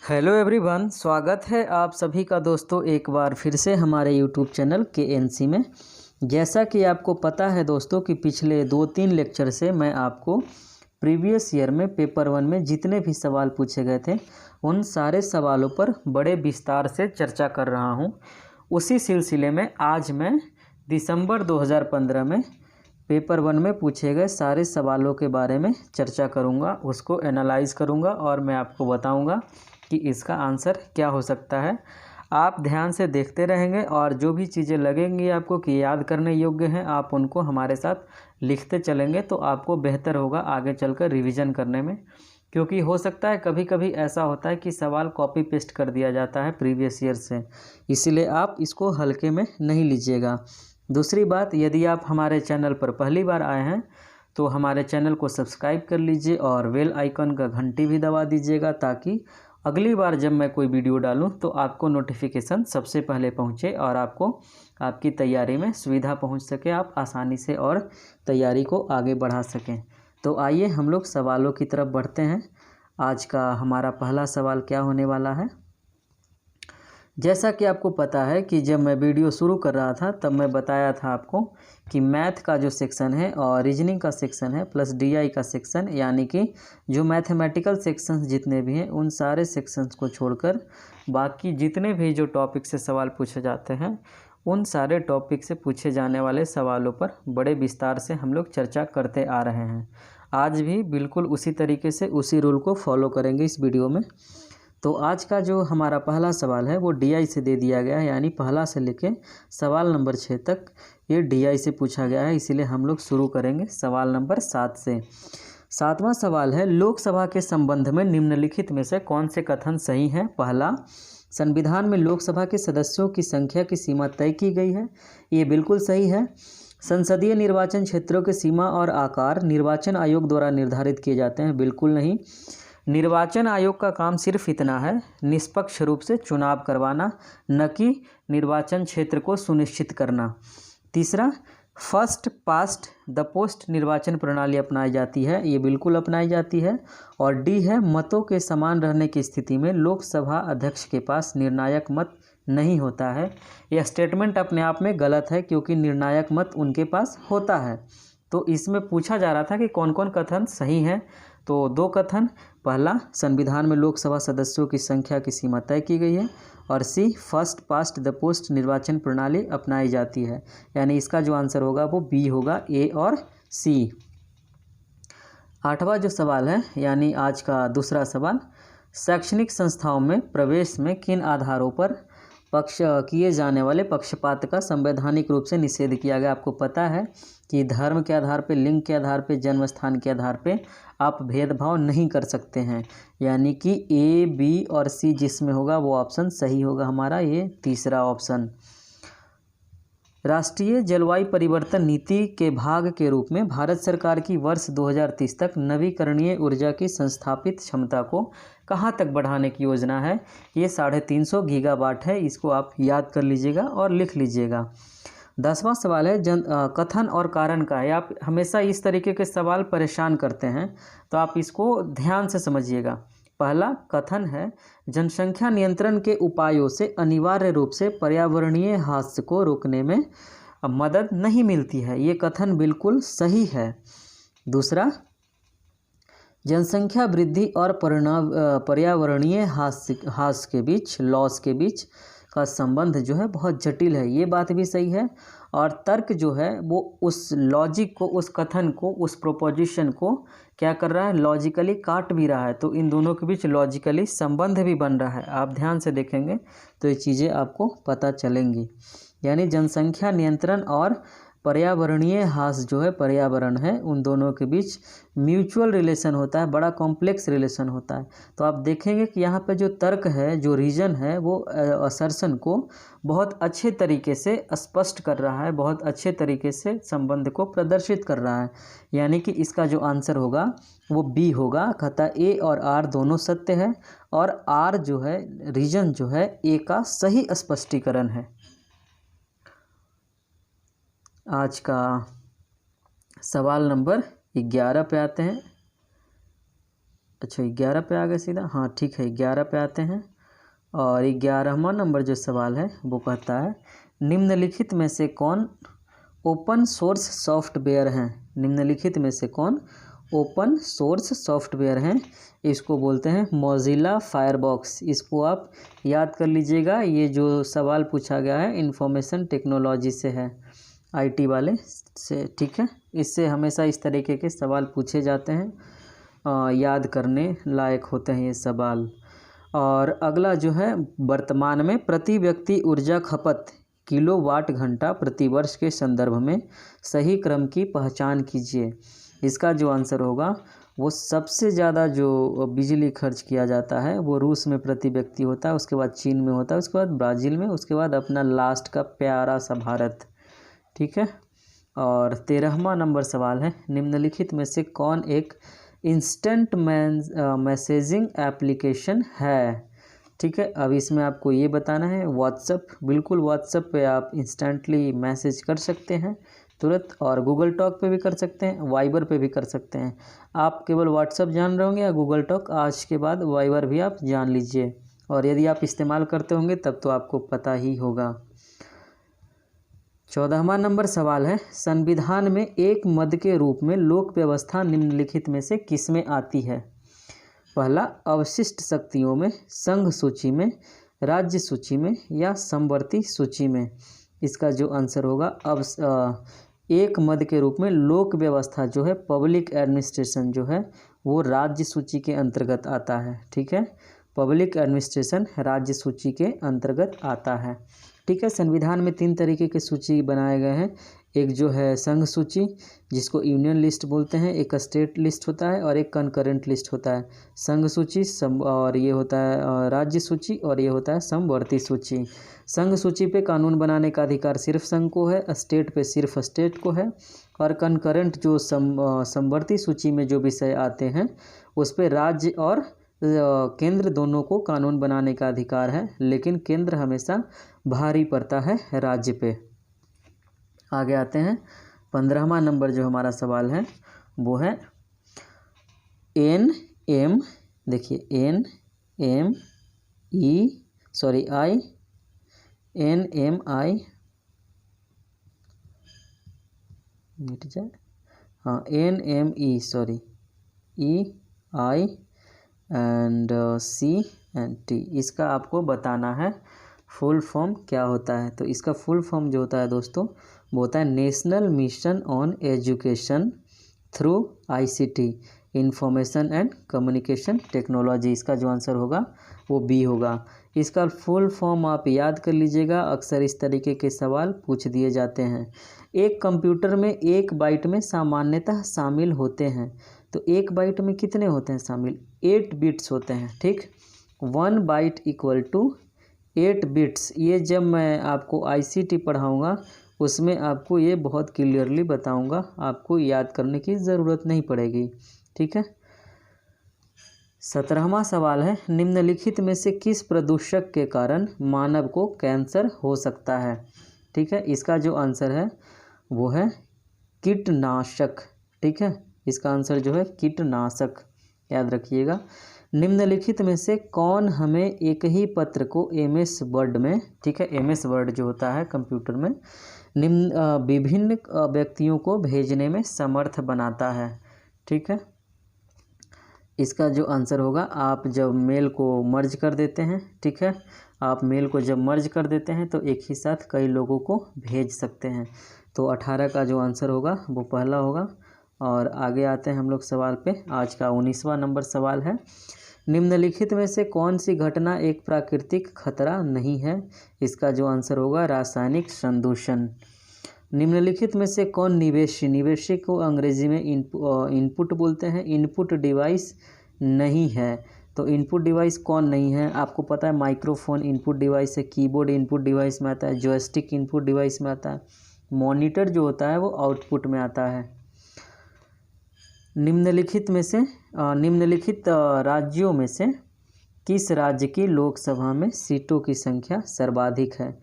Hello everyone, स्वागत है आप सभी का दोस्तों एक बार फिर से हमारे यूट्यूब चैनल KNC में। जैसा कि आपको पता है दोस्तों कि पिछले 2-3 लेक्चर से मैं आपको प्रीवियस ईयर में पेपर 1 में जितने भी सवाल पूछे गए थे उन सारे सवालों पर बड़े विस्तार से चर्चा कर रहा हूं। उसी सिलसिले में आज मैं दिसंबर 2015 में पेपर 1 में पूछे गए सारे सवालों के बारे में चर्चा करूंगा, उसको एनालाइज करूंगा और मैं आपको बताऊंगा कि इसका आंसर क्या हो सकता है। आप ध्यान से देखते रहेंगे और जो भी चीज़ें लगेंगी आपको कि याद करने योग्य हैं आप उनको हमारे साथ लिखते चलेंगे तो आपको बेहतर होगा आगे चलकर रिवीजन करने में। क्योंकि हो सकता है कभी कभी ऐसा होता है कि सवाल कॉपी पेस्ट कर दिया जाता है प्रीवियस ईयर से, इसलिए आप इसको हल्के में नहीं लीजिएगा। दूसरी बात, यदि आप हमारे चैनल पर पहली बार आए हैं तो हमारे चैनल को सब्सक्राइब कर लीजिए और बेल आइकन का घंटी भी दबा दीजिएगा ताकि अगली बार जब मैं कोई वीडियो डालूं तो आपको नोटिफिकेशन सबसे पहले पहुंचे और आपको आपकी तैयारी में सुविधा पहुंच सके, आप आसानी से और तैयारी को आगे बढ़ा सकें। तो आइए हम लोग सवालों की तरफ बढ़ते हैं। आज का हमारा पहला सवाल क्या होने वाला है। जैसा कि आपको पता है कि जब मैं वीडियो शुरू कर रहा था तब मैं बताया था आपको कि मैथ का जो सेक्शन है और रीजनिंग का सेक्शन है प्लस DI का सेक्शन, यानी कि जो मैथमेटिकल सेक्शंस जितने भी हैं उन सारे सेक्शंस को छोड़कर बाकी जितने भी जो टॉपिक से सवाल पूछे जाते हैं उन सारे टॉपिक से पूछे जाने वाले सवालों पर बड़े विस्तार से हम लोग चर्चा करते आ रहे हैं। आज भी बिल्कुल उसी तरीके से उसी रूल को फॉलो करेंगे इस वीडियो में। तो आज का जो हमारा पहला सवाल है वो DI से दे दिया गया है, यानी पहला से लेके सवाल नंबर 6 तक ये DI से पूछा गया है, इसीलिए हम लोग शुरू करेंगे सवाल नंबर 7 से। 7वां सवाल है, लोकसभा के संबंध में निम्नलिखित में से कौन से कथन सही हैं। पहला, संविधान में लोकसभा के सदस्यों की संख्या की सीमा तय की गई है, ये बिल्कुल सही है। संसदीय निर्वाचन क्षेत्रों की सीमा और आकार निर्वाचन आयोग द्वारा निर्धारित किए जाते हैं, बिल्कुल नहीं। निर्वाचन आयोग का काम सिर्फ इतना है, निष्पक्ष रूप से चुनाव करवाना, न कि निर्वाचन क्षेत्र को सुनिश्चित करना। तीसरा, फर्स्ट पास्ट द पोस्ट निर्वाचन प्रणाली अपनाई जाती है, ये बिल्कुल अपनाई जाती है। और D है, मतों के समान रहने की स्थिति में लोकसभा अध्यक्ष के पास निर्णायक मत नहीं होता है। यह स्टेटमेंट अपने आप में गलत है क्योंकि निर्णायक मत उनके पास होता है। तो इसमें पूछा जा रहा था कि कौन कौन कथन सही हैं, तो 2 कथन। पहला, संविधान में लोकसभा सदस्यों की संख्या की सीमा तय की गई है, और C, first past the post निर्वाचन प्रणाली अपनाई जाती है, यानी इसका जो आंसर होगा वो B होगा, A और C। 8वां जो सवाल है यानी आज का दूसरा सवाल, शैक्षणिक संस्थाओं में प्रवेश में किन आधारों पर किए जाने वाले पक्षपात का संवैधानिक रूप से निषेध किया गया। आपको पता है कि धर्म के आधार पे, लिंग के आधार पे, जन्म स्थान के आधार पे आप भेदभाव नहीं कर सकते हैं, यानी कि A, B और C जिसमें होगा वो ऑप्शन सही होगा हमारा, ये तीसरा ऑप्शन। राष्ट्रीय जलवायु परिवर्तन नीति के भाग के रूप में भारत सरकार की वर्ष 2030 तक नवीकरणीय ऊर्जा की संस्थापित क्षमता को कहां तक बढ़ाने की योजना है। ये 350 गीगावाट है, इसको आप याद कर लीजिएगा और लिख लीजिएगा। 10वां सवाल है, कथन और कारण का है। आप हमेशा इस तरीके के सवाल परेशान करते हैं तो आप इसको ध्यान से समझिएगा। पहला कथन है, जनसंख्या नियंत्रण के उपायों से अनिवार्य रूप से पर्यावरणीय ह्रास को रोकने में मदद नहीं मिलती है, ये कथन बिल्कुल सही है। दूसरा, जनसंख्या वृद्धि और पर्यावरणीय ह्रास के बीच, लॉस के बीच का संबंध जो है बहुत जटिल है, ये बात भी सही है। और तर्क जो है वो उस लॉजिक को, उस कथन को, उस प्रोपोजिशन को क्या कर रहा है, लॉजिकली काट भी रहा है, तो इन दोनों के बीच लॉजिकली संबंध भी बन रहा है। आप ध्यान से देखेंगे तो ये चीज़ें आपको पता चलेंगी। यानी जनसंख्या नियंत्रण और पर्यावरणीय ह्रास जो है, पर्यावरण है, उन दोनों के बीच म्यूचुअल रिलेशन होता है, बड़ा कॉम्प्लेक्स रिलेशन होता है। तो आप देखेंगे कि यहाँ पे जो तर्क है, जो रीजन है, वो असर्शन को बहुत अच्छे तरीके से स्पष्ट कर रहा है, बहुत अच्छे तरीके से संबंध को प्रदर्शित कर रहा है। यानी कि इसका जो आंसर होगा वो B होगा। कहता A और R दोनों सत्य है और R जो है, रीजन जो है, A का सही स्पष्टीकरण है। आज का सवाल नंबर 11 पे आते हैं। अच्छा 11 पे आ गए सीधा, हाँ ठीक है 11 पे आते हैं। और 11वां नंबर जो सवाल है वो कहता है निम्नलिखित में से कौन ओपन सोर्स सॉफ्टवेयर हैं। निम्नलिखित में से कौन ओपन सोर्स सॉफ्टवेयर हैं। इसको बोलते हैं मोजिला फायरबॉक्स। इसको आप याद कर लीजिएगा। ये जो सवाल पूछा गया है इंफॉर्मेशन टेक्नोलॉजी से है, आईटी वाले से, ठीक है। इससे हमेशा इस तरीके के सवाल पूछे जाते हैं, याद करने लायक होते हैं ये सवाल। और अगला जो है वर्तमान में प्रति व्यक्ति ऊर्जा खपत किलोवाट घंटा प्रति वर्ष के संदर्भ में सही क्रम की पहचान कीजिए। इसका जो आंसर होगा वो सबसे ज़्यादा जो बिजली खर्च किया जाता है वो रूस में प्रति व्यक्ति होता है, उसके बाद चीन में होता है, उसके बाद ब्राज़ील में, उसके बाद अपना लास्ट का प्यारा सा भारत, ठीक है। और 13वां नंबर सवाल है निम्नलिखित में से कौन एक इंस्टेंट मैसेजिंग एप्लीकेशन है। ठीक है, अब इसमें आपको ये बताना है व्हाट्सअप। बिल्कुल व्हाट्सअप पे आप इंस्टेंटली मैसेज कर सकते हैं तुरंत, और गूगल टॉक पे भी कर सकते हैं, वाइबर पे भी कर सकते हैं। आप केवल व्हाट्सअप जान रहे होंगे या गूगल टॉक, आज के बाद वाइबर भी आप जान लीजिए, और यदि आप इस्तेमाल करते होंगे तब तो आपको पता ही होगा। 14वां नंबर सवाल है संविधान में एक मद के रूप में लोक व्यवस्था निम्नलिखित में से किसमें आती है। पहला अवशिष्ट शक्तियों में, संघ सूची में, राज्य सूची में या समवर्ती सूची में। इसका जो आंसर होगा अब एक मद के रूप में लोक व्यवस्था जो है पब्लिक एडमिनिस्ट्रेशन जो है वो राज्य सूची के अंतर्गत आता है। ठीक है, पब्लिक एडमिनिस्ट्रेशन राज्य सूची के अंतर्गत आता है। ठीक है, संविधान में 3 तरीके के सूची बनाए गए हैं। एक जो है संघ सूची जिसको यूनियन लिस्ट बोलते हैं, एक स्टेट लिस्ट होता है और एक कंकरेंट लिस्ट होता है। संघ सूची और ये होता है राज्य सूची, और ये होता है समवर्ती सूची। संघ सूची पे कानून बनाने का अधिकार सिर्फ संघ को है, स्टेट पे सिर्फ स्टेट को है, और कंकरेंट जो समवर्ती सूची में जो विषय आते हैं उस पे राज्य और केंद्र दोनों को कानून बनाने का अधिकार है, लेकिन केंद्र हमेशा भारी पड़ता है राज्य पे। आगे आते हैं 15वां नंबर जो हमारा सवाल है वो है NM, देखिए NMI मिट जाए, हाँ NME EI एंड CNT। इसका आपको बताना है फुल फॉर्म क्या होता है। तो इसका फुल फॉर्म जो होता है दोस्तों वो होता है national mission on education through ICT, information and communication technology. इसका जो आंसर होगा वो B होगा। इसका फुल फॉर्म आप याद कर लीजिएगा, अक्सर इस तरीके के सवाल पूछ दिए जाते हैं। एक कंप्यूटर में 1 बाइट में सामान्यतः शामिल होते हैं, तो 1 बाइट में कितने होते हैं शामिल, 8 बिट्स होते हैं। ठीक, 1 बाइट इक्वल टू 8 बिट्स। ये जब मैं आपको ICT पढ़ाऊँगा उसमें आपको ये बहुत क्लियरली बताऊँगा, आपको याद करने की ज़रूरत नहीं पड़ेगी। ठीक है, 17वां सवाल है निम्नलिखित में से किस प्रदूषक के कारण मानव को कैंसर हो सकता है। ठीक है, इसका जो आंसर है वो है कीटनाशक। ठीक है, इसका आंसर जो है कीटनाशक, याद रखिएगा। निम्नलिखित में से कौन हमें एक ही पत्र को MS वर्ड में, ठीक है MS वर्ड जो होता है कंप्यूटर में, विभिन्न व्यक्तियों को भेजने में समर्थ बनाता है। ठीक है, इसका जो आंसर होगा आप जब मेल को मर्ज कर देते हैं, ठीक है, आप मेल को जब मर्ज कर देते हैं तो एक ही साथ कई लोगों को भेज सकते हैं। तो 18 का जो आंसर होगा वो पहला होगा। और आगे आते हैं हम लोग सवाल पे। आज का 19वां नंबर सवाल है निम्नलिखित में से कौन सी घटना एक प्राकृतिक खतरा नहीं है। इसका जो आंसर होगा रासायनिक संदूषण। निम्नलिखित में से कौन निवेशी को अंग्रेजी में इनपुट बोलते हैं, इनपुट डिवाइस नहीं है। तो इनपुट डिवाइस कौन नहीं है, आपको पता है माइक्रोफोन इनपुट डिवाइस है, कीबोर्ड इनपुट डिवाइस में आता है, जॉयस्टिक इनपुट डिवाइस में आता है, मॉनिटर जो होता है वो आउटपुट में आता है। निम्नलिखित राज्यों में से किस राज्य की लोकसभा में सीटों की संख्या सर्वाधिक है।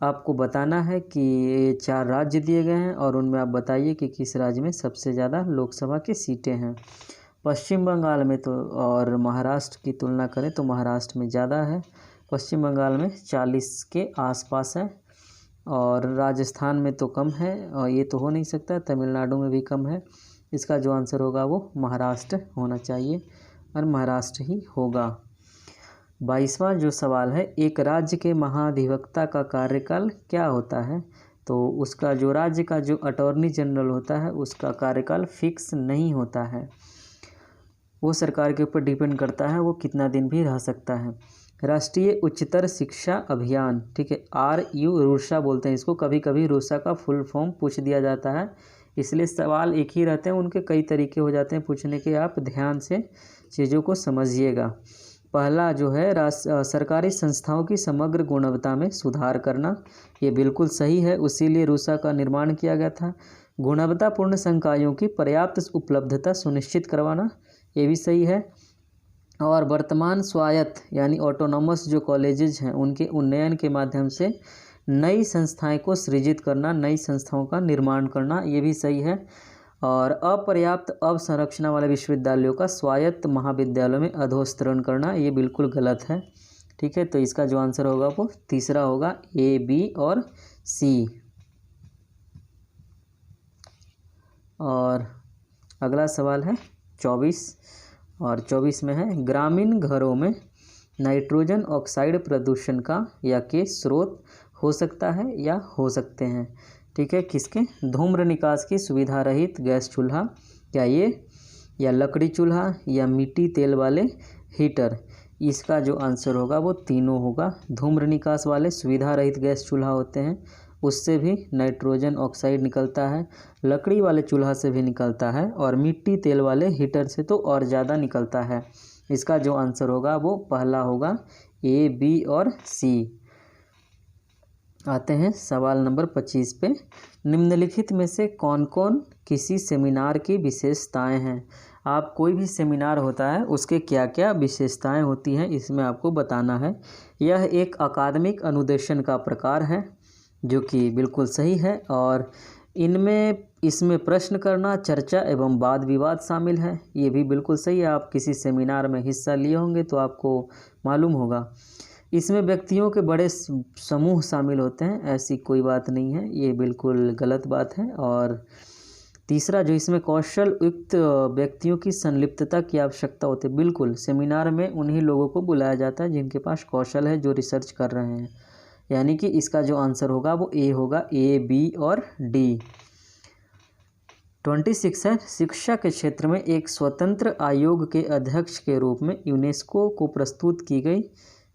आपको बताना है कि ये 4 राज्य दिए गए हैं और उनमें आप बताइए कि किस राज्य में सबसे ज़्यादा लोकसभा की सीटें हैं। पश्चिम बंगाल में तो और महाराष्ट्र की तुलना करें तो महाराष्ट्र में ज़्यादा है, पश्चिम बंगाल में 40 के आसपास है, और राजस्थान में तो कम है, और ये तो हो नहीं सकता, तमिलनाडु में भी कम है। इसका जो आंसर होगा वो महाराष्ट्र होना चाहिए, और महाराष्ट्र ही होगा। 22वां जो सवाल है, एक राज्य के महाधिवक्ता का कार्यकाल क्या होता है? तो उसका जो राज्य का जो अटॉर्नी जनरल होता है उसका कार्यकाल फिक्स नहीं होता है, वो सरकार के ऊपर डिपेंड करता है, वो कितना दिन भी रह सकता है। राष्ट्रीय उच्चतर शिक्षा अभियान, ठीक है, RU रूसा बोलते हैं इसको, कभी कभी रूसा का फुल फॉर्म पूछ दिया जाता है, इसलिए सवाल एक ही रहते हैं, उनके कई तरीके हो जाते हैं पूछने के, आप ध्यान से चीज़ों को समझिएगा। पहला जो है सरकारी संस्थाओं की समग्र गुणवत्ता में सुधार करना, ये बिल्कुल सही है, उसीलिए रूसा का निर्माण किया गया था। गुणवत्तापूर्ण संकायों की पर्याप्त उपलब्धता सुनिश्चित करवाना, ये भी सही है। और वर्तमान स्वायत्त यानी ऑटोनॉमस जो कॉलेजेज हैं उनके उन्नयन के माध्यम से नई संस्थाएं को सृजित करना, नई संस्थाओं का निर्माण करना, ये भी सही है। और अपर्याप्त अवसंरचना वाले विश्वविद्यालयों का स्वायत्त महाविद्यालयों में अधोस्तरण करना, ये बिल्कुल गलत है, ठीक है। तो इसका जो आंसर होगा वो तीसरा होगा, A, B और C। और अगला सवाल है 24, और 24 में है, ग्रामीण घरों में नाइट्रोजन ऑक्साइड प्रदूषण का या के स्रोत हो सकता है या हो सकते हैं, ठीक है। किसके? धूम्र निकास की सुविधा रहित गैस चूल्हा, क्या ये, या लकड़ी चूल्हा, या मिट्टी तेल वाले हीटर। इसका जो आंसर होगा वो तीनों होगा। धूम्र निकास वाले सुविधा रहित गैस चूल्हा होते हैं, उससे भी नाइट्रोजन ऑक्साइड निकलता है, लकड़ी वाले चूल्हा से भी निकलता है, और मिट्टी तेल वाले हीटर से तो और ज़्यादा निकलता है। इसका जो आंसर होगा वो पहला होगा, A, B और C। आते हैं सवाल नंबर 25 पे। निम्नलिखित में से कौन कौन किसी सेमिनार की विशेषताएं हैं? आप कोई भी सेमिनार होता है उसके क्या क्या विशेषताएं होती हैं इसमें आपको बताना है। यह एक अकादमिक अनुदेशन का प्रकार है, जो कि बिल्कुल सही है, और इसमें प्रश्न करना, चर्चा एवं वाद विवाद शामिल है, ये भी बिल्कुल सही है। आप किसी सेमिनार में हिस्सा लिए होंगे तो आपको मालूम होगा। इसमें व्यक्तियों के बड़े समूह शामिल होते हैं, ऐसी कोई बात नहीं है, ये बिल्कुल गलत बात है। और तीसरा जो इसमें कौशल युक्त व्यक्तियों की संलिप्तता की आवश्यकता होती है, बिल्कुल सेमिनार में उन्हीं लोगों को बुलाया जाता है जिनके पास कौशल है, जो रिसर्च कर रहे हैं, यानी कि इसका जो आंसर होगा वो A होगा, A, B और D। 26 है, शिक्षा के क्षेत्र में एक स्वतंत्र आयोग के अध्यक्ष के रूप में यूनेस्को को प्रस्तुत की गई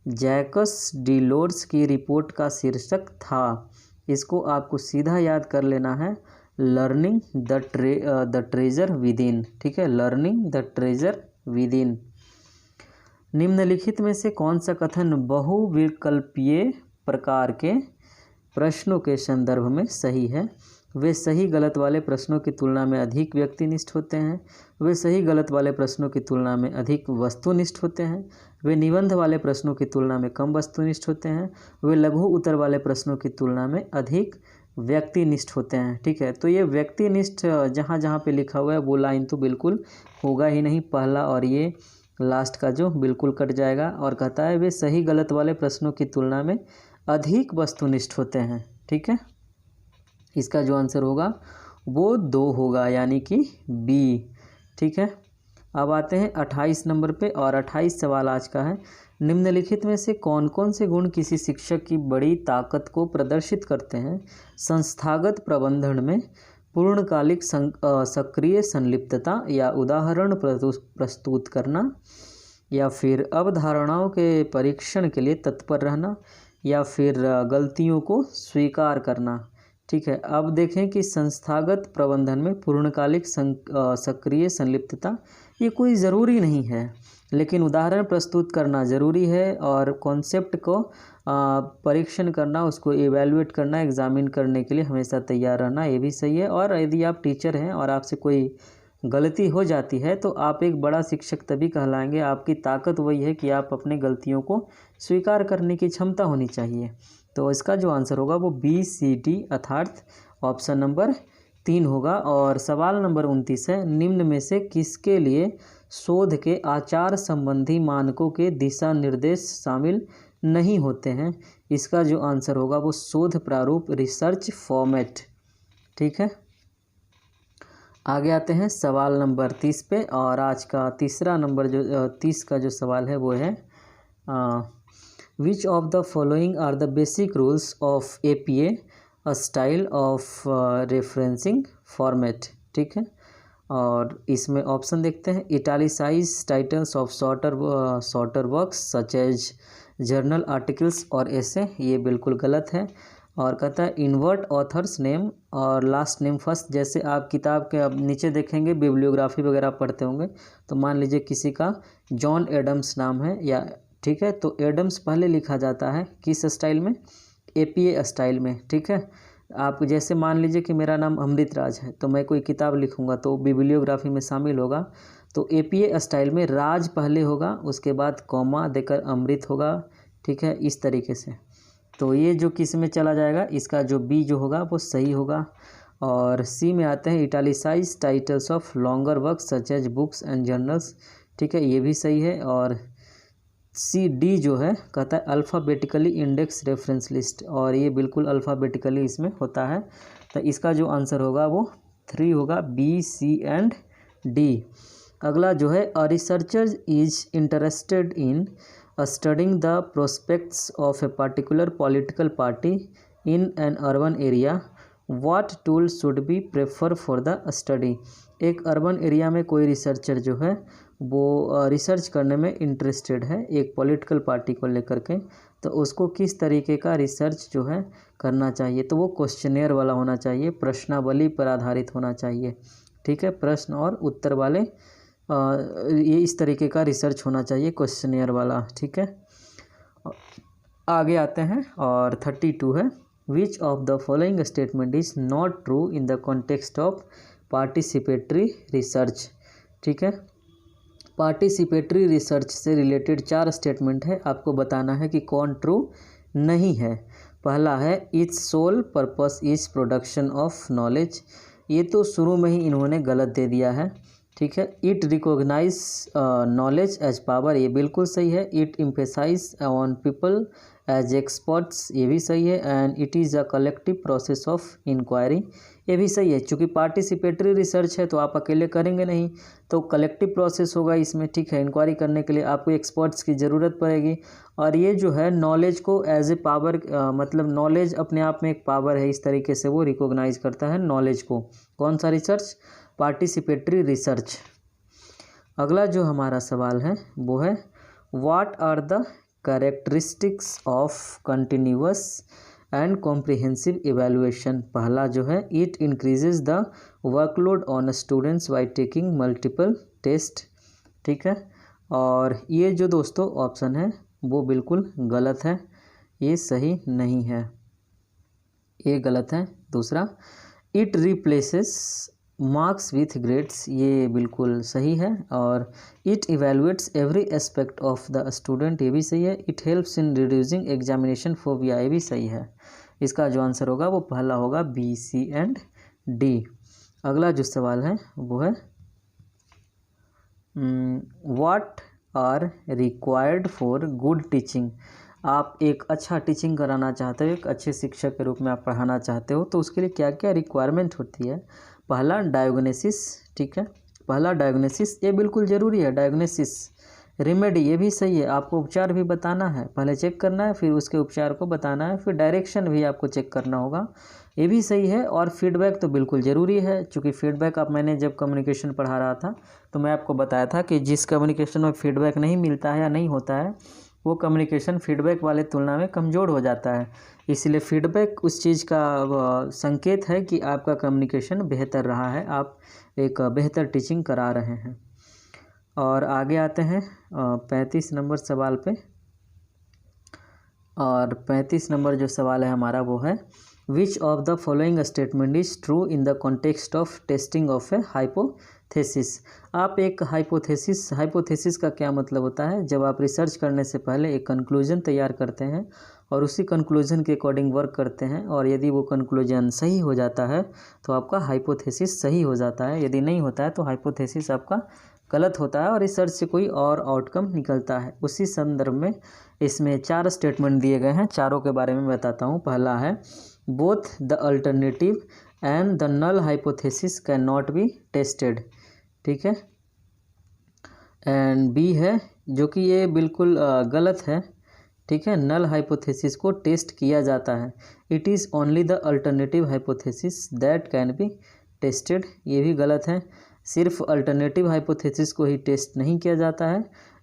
जैकस डिलोर्स की रिपोर्ट का शीर्षक था। इसको आपको सीधा याद कर लेना है, लर्निंग द ट्रेजर विदिन, ठीक है, लर्निंग द ट्रेजर विदिन। निम्नलिखित में से कौन सा कथन बहुविकल्पीय प्रकार के प्रश्नों के संदर्भ में सही है? वे सही गलत वाले प्रश्नों की तुलना में अधिक व्यक्तिनिष्ठ होते हैं, वे सही गलत वाले प्रश्नों की तुलना में अधिक वस्तुनिष्ठ होते हैं, वे निबंध वाले प्रश्नों की तुलना में कम वस्तुनिष्ठ होते हैं, वे लघु उत्तर वाले प्रश्नों की तुलना में अधिक व्यक्तिनिष्ठ होते हैं, ठीक है। तो ये व्यक्तिनिष्ठ जहाँ जहाँ पे लिखा हुआ है वो लाइन तो बिल्कुल होगा ही नहीं, पहला और ये लास्ट का जो बिल्कुल कट जाएगा। और कहता है वे सही गलत वाले प्रश्नों की तुलना में अधिक वस्तुनिष्ठ होते हैं, ठीक है। इसका जो आंसर होगा वो 2 होगा, यानी कि B, ठीक है। अब आते हैं 28 नंबर पे, और 28 सवाल आज का है, निम्नलिखित में से कौन कौन से गुण किसी शिक्षक की बड़ी ताकत को प्रदर्शित करते हैं? संस्थागत प्रबंधन में पूर्णकालिक सक्रिय संलिप्तता, या उदाहरण प्रस्तुत करना, या फिर अवधारणाओं के परीक्षण के लिए तत्पर रहना, या फिर गलतियों को स्वीकार करना, ठीक है। अब देखें कि संस्थागत प्रबंधन में पूर्णकालिक सक्रिय संलिप्तता ये कोई ज़रूरी नहीं है, लेकिन उदाहरण प्रस्तुत करना ज़रूरी है, और कॉन्सेप्ट को परीक्षण करना, उसको इवैल्यूएट करना, एग्जामिन करने के लिए हमेशा तैयार रहना, ये भी सही है। और यदि आप टीचर हैं और आपसे कोई गलती हो जाती है तो आप एक बड़ा शिक्षक तभी कहलाएंगे। आपकी ताकत वही है कि आप अपनी गलतियों को स्वीकार करने की क्षमता होनी चाहिए। तो इसका जो आंसर होगा वो B, C, D अर्थात ऑप्शन नंबर 3 होगा। और सवाल नंबर 29 है, निम्न में से किसके लिए शोध के आचार संबंधी मानकों के दिशा निर्देश शामिल नहीं होते हैं। इसका जो आंसर होगा वो शोध प्रारूप, रिसर्च फॉर्मेट। ठीक है, आगे आते हैं सवाल नंबर 30 पे। और आज का तीसरा नंबर जो 30 का जो सवाल है वो है which of the following are the basic rules of APA, a style of referencing format. ठीक है, और इसमें ऑप्शन देखते हैं। Italicize titles of shorter works such as journal articles और ऐसे, ये बिल्कुल गलत है। और कहता है इन्वर्ट ऑथर्स नेम और लास्ट नेम फर्स्ट। जैसे आप किताब के अब नीचे देखेंगे बिब्लियोग्राफी वगैरह पढ़ते होंगे, तो मान लीजिए किसी का जॉन एडम्स नाम है या, ठीक है, तो एडम्स पहले लिखा जाता है किस स्टाइल में, APA स्टाइल में। ठीक है, आप जैसे मान लीजिए कि मेरा नाम अमृतराज है, तो मैं कोई किताब लिखूंगा तो बिब्लियोग्राफी में शामिल होगा, तो APA स्टाइल में राज पहले होगा, उसके बाद कॉमा देकर अमृत होगा। ठीक है, इस तरीके से। तो ये जो किस में चला जाएगा, इसका जो B जो होगा वो सही होगा। और C में आते हैं italicize titles of longer work such as books and journals. ठीक है, ये भी सही है। और D जो है कहता है अल्फ़ाबेटिकली इंडेक्स रेफरेंस लिस्ट, और ये बिल्कुल अल्फ़ाबेटिकली इसमें होता है। तो इसका जो आंसर होगा वो 3 होगा, B, C एंड D। अगला जो है a researcher is interested in studying the prospects of a particular political party in an urban area, what tool should be prefer for the study। एक अर्बन एरिया में कोई researcher जो है वो research करने में इंटरेस्टेड है एक पॉलिटिकल पार्टी को लेकर के, तो उसको किस तरीके का रिसर्च जो है करना चाहिए, तो वो क्वेश्चनेयर वाला होना चाहिए, प्रश्नावली पर आधारित होना चाहिए। ठीक है, प्रश्न और उत्तर वाले ये इस तरीके का रिसर्च होना चाहिए, क्वेश्चनेयर वाला। ठीक है, आगे आते हैं और 32 है which of the following statement is not true in the context of participatory research. ठीक है, पार्टिसिपेटरी रिसर्च से रिलेटेड 4 स्टेटमेंट है, आपको बताना है कि कौन ट्रू नहीं है। पहला है it's sole purpose is production of knowledge, ये तो शुरू में ही इन्होंने गलत दे दिया है। ठीक है, it recognize knowledge as power, ये बिल्कुल सही है। It emphasize on people as experts, ये भी सही है। And it is a collective process of inquiry, ये भी सही है। चूँकि पार्टिसिपेटरी रिसर्च है तो आप अकेले करेंगे नहीं, तो कलेक्टिव प्रोसेस होगा इसमें। ठीक है, इंक्वायरी करने के लिए आपको एक्सपर्ट्स की ज़रूरत पड़ेगी। और ये जो है नॉलेज को एज ए पावर, मतलब नॉलेज अपने आप में एक पावर है, इस तरीके से वो रिकॉग्नाइज करता है नॉलेज को। कौन सा रिसर्च, पार्टिसिपेटरी रिसर्च। अगला जो हमारा सवाल है वो है what are the characteristics of continuous and comprehensive evaluation. पहला जो है it increases the workload on students by taking multiple test. ठीक है, और ये जो दोस्तों ऑप्शन है वो बिल्कुल गलत है, ये सही नहीं है, ये गलत है। दूसरा it replaces marks with grades, ये बिल्कुल सही है। और it evaluates every aspect of the student, ये भी सही है। It helps in reducing examination phobia, ये भी सही है। इसका जो आंसर होगा वो पहला होगा, B, C एंड D। अगला जो सवाल है वो है what are required for good teaching. आप एक अच्छा टीचिंग कराना चाहते हो, एक अच्छे शिक्षक के रूप में आप पढ़ाना चाहते हो, तो उसके लिए क्या क्या रिक्वायरमेंट होती है। पहला डायग्नोसिस, ठीक है, पहला डायग्नोसिस, ये बिल्कुल ज़रूरी है। डायग्नोसिस, रेमेडी, ये भी सही है। आपको उपचार भी बताना है, पहले चेक करना है, फिर उसके उपचार को बताना है, फिर डायरेक्शन भी आपको चेक करना होगा, ये भी सही है। और फीडबैक तो बिल्कुल ज़रूरी है, क्योंकि फीडबैक आप, मैंने जब कम्युनिकेशन पढ़ा रहा था तो मैं आपको बताया था कि जिस कम्युनिकेशन में फीडबैक नहीं मिलता है या नहीं होता है, वो कम्युनिकेशन फीडबैक वाले तुलना में कमज़ोर हो जाता है। इसलिए फीडबैक उस चीज़ का संकेत है कि आपका कम्युनिकेशन बेहतर रहा है, आप एक बेहतर टीचिंग करा रहे हैं। और आगे आते हैं 35 नंबर सवाल पे। और 35 नंबर जो सवाल है हमारा वो है which of the following statement is true in the context of testing of A hypothesis. आप एक हाइपोथेसिस का क्या मतलब होता है, जब आप रिसर्च करने से पहले एक कंक्लूजन तैयार करते हैं और उसी कंक्लूजन के अकॉर्डिंग वर्क करते हैं, और यदि वो कंक्लूजन सही हो जाता है तो आपका हाइपोथेसिस सही हो जाता है, यदि नहीं होता है तो हाइपोथेसिस आपका गलत होता है और रिसर्च से कोई और आउटकम निकलता है। उसी संदर्भ में इसमें 4 स्टेटमेंट दिए गए हैं, चारों के बारे में बताता हूँ। पहला है both the alternative and the null hypothesis can not be tested, ठीक है। एंड बी है जो कि ये बिल्कुल गलत है, ठीक है। नल हाइपोथेसिस को टेस्ट किया जाता है। It is only the alternative hypothesis that can be tested, ये भी गलत है। सिर्फ अल्टरनेटिव हाइपोथेसिस को ही टेस्ट नहीं किया जाता है।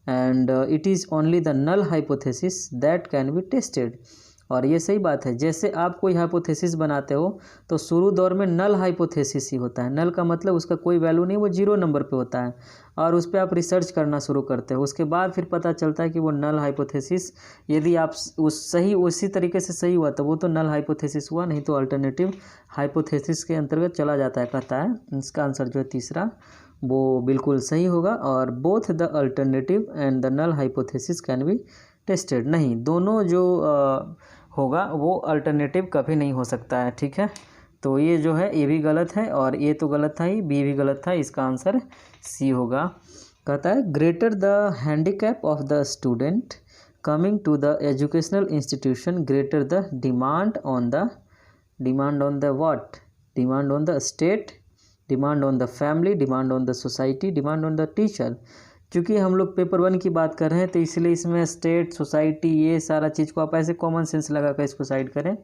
And it is only the null hypothesis that can be tested, और ये सही बात है। जैसे आप कोई हाइपोथेसिस बनाते हो तो शुरू दौर में नल हाइपोथेसिस ही होता है। नल का मतलब उसका कोई वैल्यू नहीं, वो 0 नंबर पे होता है, और उस पर आप रिसर्च करना शुरू करते हो। उसके बाद फिर पता चलता है कि वो नल हाइपोथेसिस, यदि आप उसी तरीके से सही हुआ तो वो तो नल हाइपोथेसिस हुआ, नहीं तो अल्टरनेटिव हाइपोथेसिस के अंतर्गत चला जाता है। कहता है इसका आंसर जो है तीसरा वो बिल्कुल सही होगा। और both the alternative and the null hypothesis can be tested, नहीं, दोनों जो होगा वो अल्टरनेटिव कभी नहीं हो सकता है, ठीक है। तो ये जो है ये भी गलत है, और ये तो गलत था ही, बी भी गलत था, इसका आंसर सी होगा। कहता है greater the handicap of the student coming to the educational institution greater the demand on the what, demand on the state, demand on the family, demand on the society, demand on the teacher. चूँकि हम लोग paper 1 की बात कर रहे हैं तो इसलिए इसमें स्टेट, सोसाइटी, ये सारा चीज़ को आप ऐसे कॉमन सेंस लगा कर इसको साइड करें।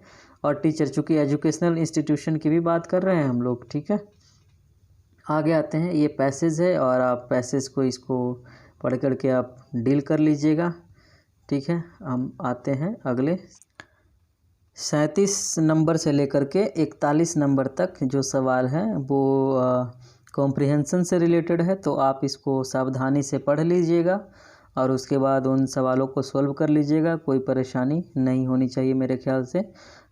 और टीचर, चूँकि एजुकेशनल इंस्टीट्यूशन की भी बात कर रहे हैं हम लोग, ठीक है। आगे आते हैं, ये पैसेज है और आप पैसेज को इसको पढ़ करके आप डील कर लीजिएगा, ठीक है। हम आते हैं अगले 37 नंबर से लेकर के 41 नंबर तक जो सवाल है वो कॉम्प्रिहेंशन से रिलेटेड है, तो आप इसको सावधानी से पढ़ लीजिएगा और उसके बाद उन सवालों को सॉल्व कर लीजिएगा। कोई परेशानी नहीं होनी चाहिए मेरे ख्याल से।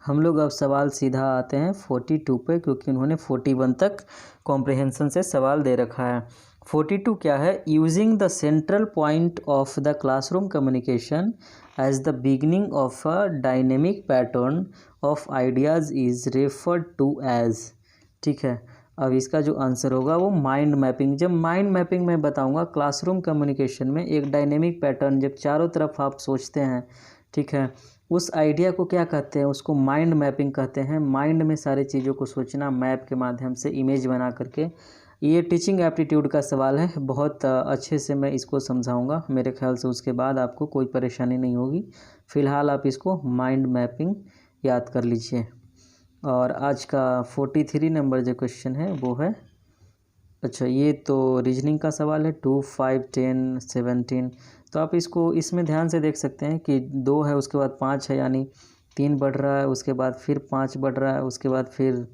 हम लोग अब सवाल सीधा आते हैं 42 पे, क्योंकि उन्होंने 41 तक कॉम्प्रिहेंशन से सवाल दे रखा है। 42 क्या है, using the central point of the classroom communication as the beginning of a dynamic pattern of ideas is referred to as, ठीक है। अब इसका जो आंसर होगा वो माइंड मैपिंग। जब माइंड मैपिंग मैं बताऊंगा क्लासरूम कम्युनिकेशन में एक डायनेमिक पैटर्न, जब चारों तरफ आप सोचते हैं, ठीक है, उस आइडिया को क्या कहते हैं, उसको माइंड मैपिंग कहते हैं। माइंड में सारी चीज़ों को सोचना, मैप के माध्यम से इमेज बना करके। ये टीचिंग एप्टीट्यूड का सवाल है, बहुत अच्छे से मैं इसको समझाऊंगा मेरे ख्याल से, उसके बाद आपको कोई परेशानी नहीं होगी। फ़िलहाल आप इसको माइंड मैपिंग याद कर लीजिए। और आज का 43 नंबर जो क्वेश्चन है वो है, अच्छा ये तो रीजनिंग का सवाल है, 2, 5, 10, 17। तो आप इसको इसमें ध्यान से देख सकते हैं कि 2 है, उसके बाद 5 है, यानी 3 बढ़ रहा है, उसके बाद फिर 5 बढ़ रहा है, उसके बाद फिर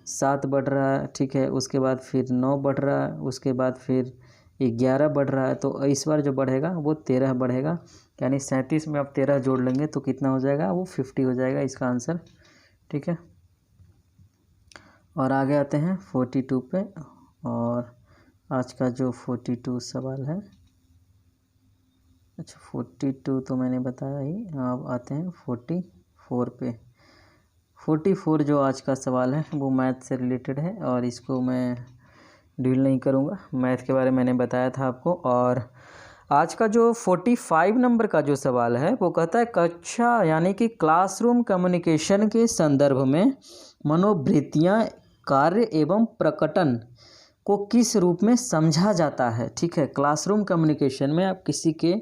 7 बढ़ रहा है, ठीक है, उसके बाद फिर 9 बढ़ रहा है, उसके बाद फिर 11 बढ़ रहा है। तो इस बार जो बढ़ेगा वो 13 बढ़ेगा, यानी 37 में आप 13 जोड़ लेंगे तो कितना हो जाएगा, वो 50 हो जाएगा इसका आंसर, ठीक है। और आगे आते हैं 42 पे, और आज का जो 42 सवाल है, अच्छा 42 तो मैंने बताया ही। अब आते हैं 44 पे। 44 जो आज का सवाल है वो मैथ से रिलेटेड है, और इसको मैं डील नहीं करूँगा, मैथ के बारे में मैंने बताया था आपको। और आज का जो 45 नंबर का जो सवाल है वो कहता है कक्षा यानी कि क्लासरूम कम्युनिकेशन के संदर्भ में मनोवृत्तियाँ, कार्य एवं प्रकटन को किस रूप में समझा जाता है, ठीक है। क्लासरूम कम्युनिकेशन में आप किसी के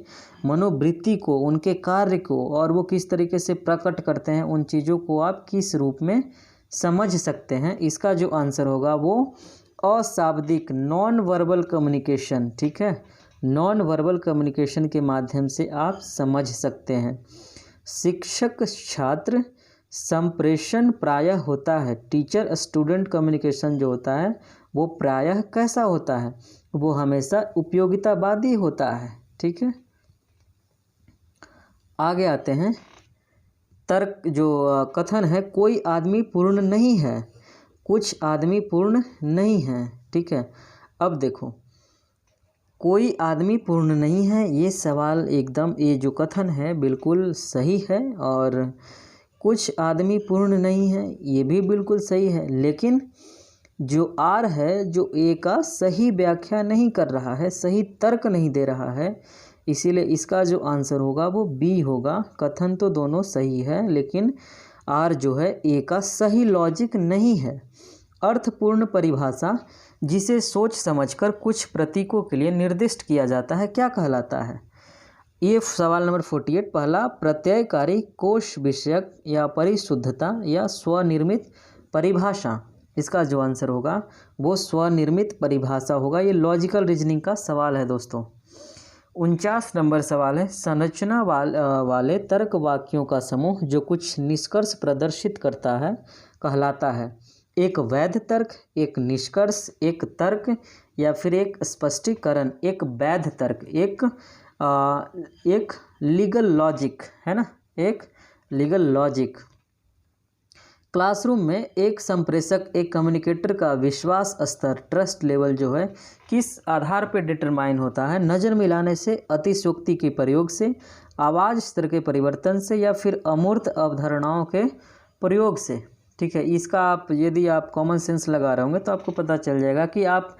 मनोवृत्ति को, उनके कार्य को, और वो किस तरीके से प्रकट करते हैं, उन चीज़ों को आप किस रूप में समझ सकते हैं। इसका जो आंसर होगा वो अशाब्दिक, नॉन वर्बल कम्युनिकेशन, ठीक है, नॉन वर्बल कम्युनिकेशन के माध्यम से आप समझ सकते हैं। शिक्षक छात्र संप्रेषण प्रायः होता है, टीचर स्टूडेंट कम्युनिकेशन जो होता है वो प्रायः कैसा होता है, वो हमेशा उपयोगितावादी होता है, ठीक है। आगे आते हैं, तर्क जो कथन है, कोई आदमी पूर्ण नहीं है, कुछ आदमी पूर्ण नहीं है, ठीक है। अब देखो, कोई आदमी पूर्ण नहीं है, ये सवाल एकदम, ये जो कथन है बिल्कुल सही है, और कुछ आदमी पूर्ण नहीं है ये भी बिल्कुल सही है। लेकिन जो आर है जो ए का सही व्याख्या नहीं कर रहा है, सही तर्क नहीं दे रहा है, इसीलिए इसका जो आंसर होगा वो बी होगा। कथन तो दोनों सही है लेकिन आर जो है ए का सही लॉजिक नहीं है। अर्थपूर्ण परिभाषा जिसे सोच समझकर कुछ प्रतीकों के लिए निर्दिष्ट किया जाता है क्या कहलाता है? ये सवाल नंबर 48 पहला, प्रत्ययकारी कोश विषयक या परिशुद्धता या स्वनिर्मित परिभाषा। इसका जो आंसर होगा वो स्वनिर्मित परिभाषा होगा। ये लॉजिकल रीजनिंग का सवाल है दोस्तों। 49 नंबर सवाल है, संरचना वाले तर्क वाक्यों का समूह जो कुछ निष्कर्ष प्रदर्शित करता है कहलाता है? एक वैध तर्क, एक निष्कर्ष, एक तर्क या फिर एक स्पष्टीकरण। एक वैध तर्क, एक लीगल लॉजिक है ना, एक लीगल लॉजिक। क्लासरूम में एक संप्रेषक, एक कम्युनिकेटर का विश्वास स्तर, ट्रस्ट लेवल जो है किस आधार पर डिटरमाइन होता है? नज़र मिलाने से, अतिशयोक्ति के प्रयोग से, आवाज़ स्तर के परिवर्तन से या फिर अमूर्त अवधारणाओं के प्रयोग से। ठीक है, इसका आप यदि आप कॉमन सेंस लगा रहे होंगे तो आपको पता चल जाएगा कि आप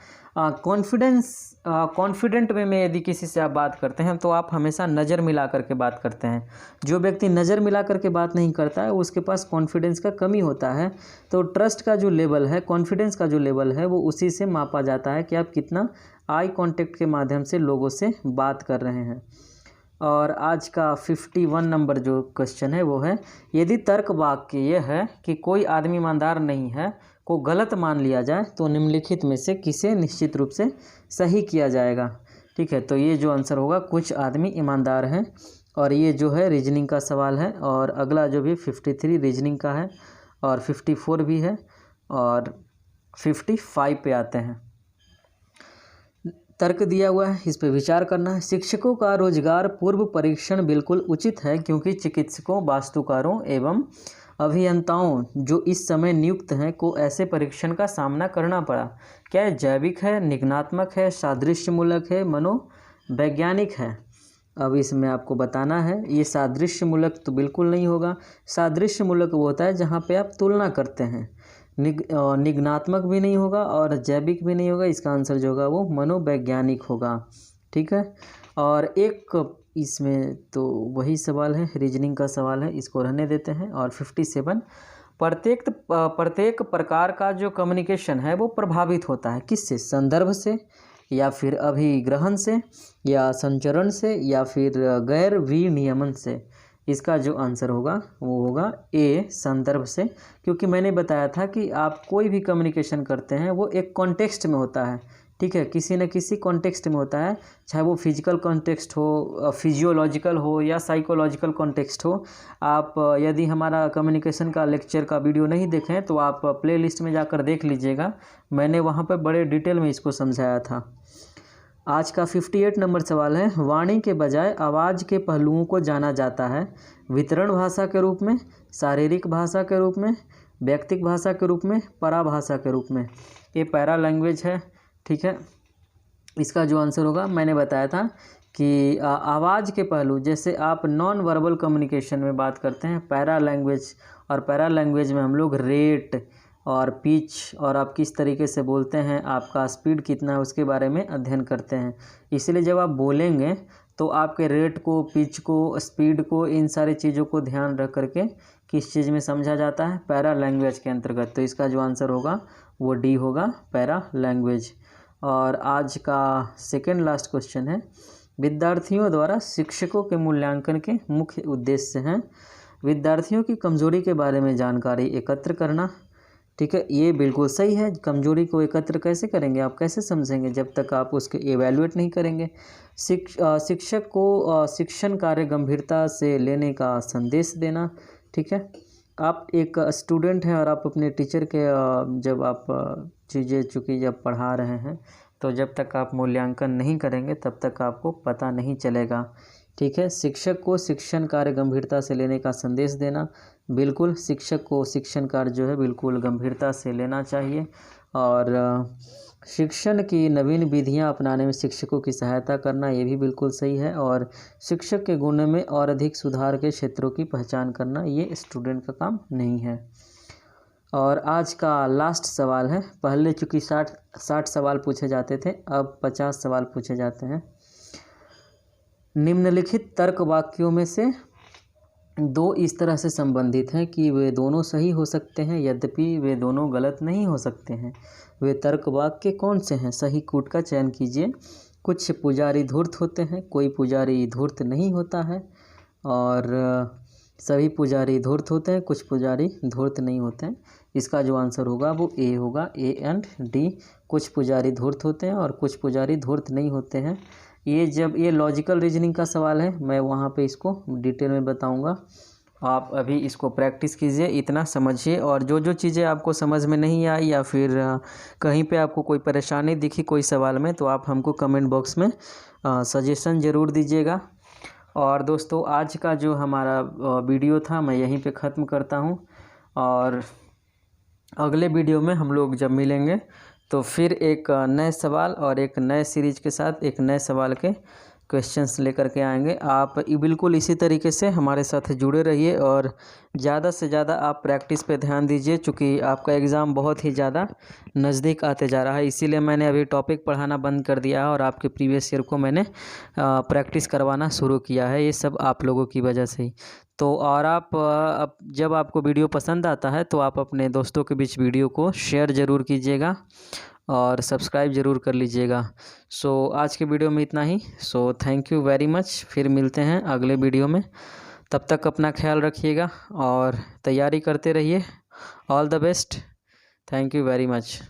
कॉन्फिडेंट वे में यदि किसी से आप बात करते हैं तो आप हमेशा नज़र मिला करके बात करते हैं। जो व्यक्ति नज़र मिला करके बात नहीं करता है उसके पास कॉन्फिडेंस का कमी होता है। तो ट्रस्ट का जो लेवल है, कॉन्फिडेंस का जो लेवल है वो उसी से मापा जाता है कि आप कितना आई कांटेक्ट के माध्यम से लोगों से बात कर रहे हैं। और आज का 51 नंबर जो क्वेश्चन है वो है, यदि तर्क वाक्य ये है कि कोई आदमी ईमानदार नहीं है को गलत मान लिया जाए तो निम्नलिखित में से किसे निश्चित रूप से सही किया जाएगा? ठीक है, तो ये जो आंसर होगा कुछ आदमी ईमानदार हैं। और ये जो है रीजनिंग का सवाल है। और अगला जो भी 53 रीजनिंग का है और 54 भी है और 55 पे आते हैं। तर्क दिया हुआ है, इस पर विचार करना है। शिक्षकों का रोजगार पूर्व परीक्षण बिल्कुल उचित है क्योंकि चिकित्सकों, वास्तुकारों एवं अभियंताओं जो इस समय नियुक्त हैं को ऐसे परीक्षण का सामना करना पड़ा। क्या यह जैविक है, निगनात्मक है, सादृश्यमूलक है, मनोवैज्ञानिक है? अब इसमें आपको बताना है। ये सादृश्यमूलक तो बिल्कुल नहीं होगा। सादृश्यमूलक वो होता है जहाँ पे आप तुलना करते हैं। निगनात्मक भी नहीं होगा और जैविक भी नहीं होगा। इसका आंसर जो होगा वो मनोवैज्ञानिक होगा। ठीक है, और एक इसमें तो वही सवाल है, रीजनिंग का सवाल है, इसको रहने देते हैं। और 57, प्रत्येक प्रकार का जो कम्युनिकेशन है वो प्रभावित होता है किससे? संदर्भ से या फिर अभिग्रहण से या संचरण से या फिर गैर विनियमन से। इसका जो आंसर होगा वो होगा ए, संदर्भ से। क्योंकि मैंने बताया था कि आप कोई भी कम्युनिकेशन करते हैं वो एक कॉन्टेक्स्ट में होता है। ठीक है, किसी न किसी कॉन्टेक्स्ट में होता है, चाहे वो फिजिकल कॉन्टेक्स्ट हो, फिजियोलॉजिकल हो या साइकोलॉजिकल कॉन्टेक्स्ट हो। आप यदि हमारा कम्युनिकेशन का लेक्चर का वीडियो नहीं देखें तो आप प्लेलिस्ट में जाकर देख लीजिएगा, मैंने वहाँ पर बड़े डिटेल में इसको समझाया था। आज का 58 नंबर सवाल है, वाणी के बजाय आवाज़ के पहलुओं को जाना जाता है वितरण भाषा के रूप में, शारीरिक भाषा के रूप में, व्यक्तिक भाषा के रूप में, पराभाषा के रूप में। ये पैरा लैंग्वेज है। ठीक है, इसका जो आंसर होगा मैंने बताया था कि आवाज़ के पहलू, जैसे आप नॉन वर्बल कम्युनिकेशन में बात करते हैं पैरा लैंग्वेज, और पैरा लैंग्वेज में हम लोग रेट और पिच और आप किस तरीके से बोलते हैं, आपका स्पीड कितना है, उसके बारे में अध्ययन करते हैं। इसलिए जब आप बोलेंगे तो आपके रेट को, पिच को, स्पीड को, इन सारी चीज़ों को ध्यान रख करके किस चीज़ में समझा जाता है? पैरा लैंग्वेज के अंतर्गत। तो इसका जो आंसर होगा वो डी होगा, पैरा लैंग्वेज। और आज का सेकेंड लास्ट क्वेश्चन है, विद्यार्थियों द्वारा शिक्षकों के मूल्यांकन के मुख्य उद्देश्य हैं विद्यार्थियों की कमजोरी के बारे में जानकारी एकत्र करना। ठीक है, ये बिल्कुल सही है। कमजोरी को एकत्र कैसे करेंगे, आप कैसे समझेंगे जब तक आप उसके एवेल्युएट नहीं करेंगे। शिक्षक को शिक्षण कार्य गंभीरता से लेने का संदेश देना। ठीक है, आप एक स्टूडेंट हैं और आप अपने टीचर के जब आप चीज़ें चूँकि जब पढ़ा रहे हैं तो जब तक आप मूल्यांकन नहीं करेंगे तब तक आपको पता नहीं चलेगा। ठीक है, शिक्षक को शिक्षण कार्य गंभीरता से लेने का संदेश देना। बिल्कुल, शिक्षक को शिक्षण कार्य जो है बिल्कुल गंभीरता से लेना चाहिए। और शिक्षण की नवीन विधियां अपनाने में शिक्षकों की सहायता करना, ये भी बिल्कुल सही है। और शिक्षक के गुण में और अधिक सुधार के क्षेत्रों की पहचान करना, ये स्टूडेंट का काम नहीं है। और आज का लास्ट सवाल है। पहले चूँकि 60 सवाल पूछे जाते थे, अब 50 सवाल पूछे जाते हैं। निम्नलिखित तर्क वाक्यों में से दो इस तरह से संबंधित हैं कि वे दोनों सही हो सकते हैं, यद्यपि वे दोनों गलत नहीं हो सकते हैं। वे तर्क वाक्य कौन से हैं? सही कूट का चयन कीजिए। कुछ पुजारी धूर्त होते हैं, कोई पुजारी धूर्त नहीं होता है, और सभी पुजारी धूर्त होते हैं, कुछ पुजारी धूर्त नहीं होते हैं। इसका जो आंसर होगा वो ए होगा, ए एंड डी। कुछ पुजारी धूर्त होते हैं और कुछ पुजारी धूर्त नहीं होते हैं। ये लॉजिकल रीजनिंग का सवाल है, मैं वहाँ पे इसको डिटेल में बताऊँगा। आप अभी इसको प्रैक्टिस कीजिए, इतना समझिए। और जो जो चीज़ें आपको समझ में नहीं आई या फिर कहीं पे आपको कोई परेशानी दिखी कोई सवाल में, तो आप हमको कमेंट बॉक्स में सजेशन ज़रूर दीजिएगा। और दोस्तों, आज का जो हमारा वीडियो था मैं यहीं पे ख़त्म करता हूँ, और अगले वीडियो में हम लोग जब मिलेंगे तो फिर एक नए सवाल और एक नए सीरीज के साथ एक नए सवाल के क्वेश्चंस लेकर के आएंगे। आप बिल्कुल इसी तरीके से हमारे साथ जुड़े रहिए और ज़्यादा से ज़्यादा आप प्रैक्टिस पे ध्यान दीजिए, चूँकि आपका एग्ज़ाम बहुत ही ज़्यादा नज़दीक आते जा रहा है। इसीलिए मैंने अभी टॉपिक पढ़ाना बंद कर दिया है और आपके प्रीवियस ईयर को मैंने प्रैक्टिस करवाना शुरू किया है। ये सब आप लोगों की वजह से ही। तो और आप जब आपको वीडियो पसंद आता है तो आप अपने दोस्तों के बीच वीडियो को शेयर ज़रूर कीजिएगा और सब्सक्राइब ज़रूर कर लीजिएगा। सो आज के वीडियो में इतना ही। So thank you very much. फिर मिलते हैं अगले वीडियो में। तब तक अपना ख्याल रखिएगा और तैयारी करते रहिए। All the best. Thank you very much.